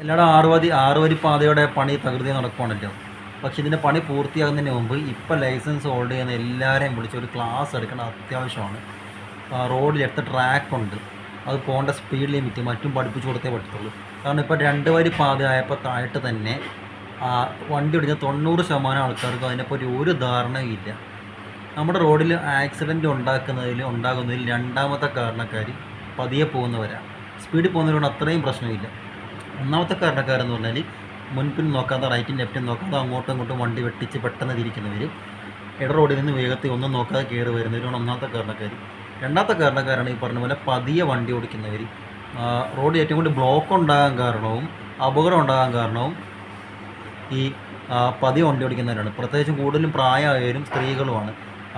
എല്ലായിടും ആറ് വരി പാതയുടെ പണി തകൃതി നടക്കുകയാണല്ലോ. പക്ഷേ ഇതിൻ്റെ പണി പൂർത്തിയാകുന്നതിന് മുമ്പ് ഇപ്പം ലൈസൻസ് ഹോൾഡ് ചെയ്യുന്ന എല്ലാവരെയും വിളിച്ച് ഒരു ക്ലാസ് എടുക്കണം, അത്യാവശ്യമാണ്. റോഡിൽ എത്ര ട്രാക്കുണ്ട്, അത് പോകേണ്ട സ്പീഡ് ലിമിറ്റ് മറ്റും പഠിപ്പിച്ചു കൊടുത്തേ പറ്റത്തുള്ളൂ. കാരണം ഇപ്പോൾ 2 വരി പാത ആയപ്പോൾ താഴത്ത് തന്നെ വണ്ടി ഓടിച്ച 90% ആൾക്കാർക്ക് അതിനെപ്പറ്റി ഒരു ധാരണയും ഇല്ല. നമ്മുടെ റോഡിൽ ആക്സിഡൻറ്റ് ഉണ്ടാകുന്നതിൽ രണ്ടാമത്തെ കാരണക്കാർ പതിയെ പോകുന്നവരാണ്. സ്പീഡിൽ പോകുന്നവരോട് അത്രയും പ്രശ്നമില്ല. ഒന്നാമത്തെ കാരണക്കാരെന്ന് പറഞ്ഞാൽ മുൻപിൽ നോക്കാതെ റൈറ്റും ലെഫ്റ്റും നോക്കാതെ അങ്ങോട്ടും ഇങ്ങോട്ടും വണ്ടി വെട്ടിച്ച് പെട്ടെന്ന് തിരിക്കുന്നവർ, ഇട റോഡിൽ നിന്ന് വേഗത്തിൽ ഒന്നും നോക്കാതെ കയറി വരുന്നവരാണ് ഒന്നാമത്തെ കാരണക്കാർ. രണ്ടാമത്തെ കാരണക്കാരാണ് ഈ പറഞ്ഞ പോലെ പതിയെ വണ്ടി ഓടിക്കുന്നവർ. റോഡ് ഏറ്റവും കൂടുതൽ ബ്ലോക്ക് ഉണ്ടാകാൻ കാരണവും അപകടം ഉണ്ടാകാൻ കാരണവും ഈ പതിയെ വണ്ടി ഓടിക്കുന്നവരാണ്. പ്രത്യേകിച്ചും കൂടുതലും പ്രായമായവരും സ്ത്രീകളുമാണ്.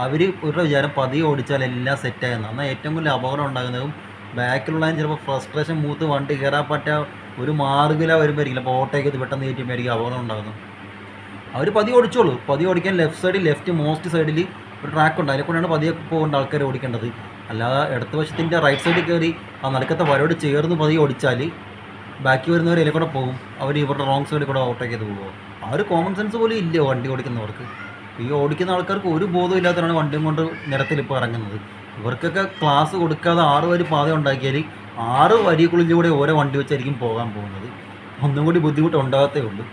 അവർ ഒരു വിചാരം പതിയെ ഓടിച്ചാൽ എല്ലാം സെറ്റായെന്നാണ്. എന്നാൽ ഏറ്റവും കൂടുതൽ അപകടം ഉണ്ടാകുന്നതും ബാക്കിലുള്ളതിന് ചിലപ്പോൾ ഫ്രസ്ട്രേഷൻ മൂത്ത് വണ്ടി കയറാൻ ഒരു മാർഗില വരുമ്പോഴായിരിക്കില്ല, അപ്പോൾ ഓട്ടോയ്ക്ക് പെട്ടെന്ന് കയറ്റുമ്പോഴായിരിക്കും അപകടം ഉണ്ടാകുന്നത്. അവർ പതിയെ ഓടിച്ചോളൂ. പതിയെ ഓടിക്കാൻ ലെഫ്റ്റ് മോസ്റ്റ് സൈഡിൽ ഒരു ട്രാക്ക് ഉണ്ട്, അതിനെക്കൊണ്ടാണ് പതിയെ പോകേണ്ട ആൾക്കാർ ഓടിക്കേണ്ടത്. അല്ലാതെ ഇടത്ത് വശത്തിൻ്റെ റൈറ്റ് സൈഡിൽ കയറി ആ നടുക്കത്തെ വരോട് ചേർന്ന് പതിയെ ഓടിച്ചാൽ ബാക്കി വരുന്നവർ ഇതിലെ കൂടെ പോകും. അവർ ഇവരുടെ റോങ് സൈഡിൽ കൂടെ ഓട്ടോയ്ക്ക് പോകുമോ? ആ ഒരു കോമൺ സെൻസ് പോലും ഇല്ല വണ്ടി ഓടിക്കുന്നവർക്ക്. ഈ ഓടിക്കുന്ന ആൾക്കാർക്ക് ഒരു ബോധം ഇല്ലാത്തവരാണ് വണ്ടിയും കൊണ്ട് നിരത്തിൽ ഇപ്പോൾ ഇറങ്ങുന്നത്. ഇവർക്കൊക്കെ ക്ലാസ് കൊടുക്കാതെ 6 വരി പാത ഉണ്ടാക്കിയാൽ 6 വരിക്കുള്ളിലൂടെ ഓരോ വണ്ടി വെച്ചായിരിക്കും പോകാൻ പോകുന്നത്. ഒന്നും കൂടി ബുദ്ധിമുട്ട് ഉണ്ടാകത്തേ ഉള്ളൂ.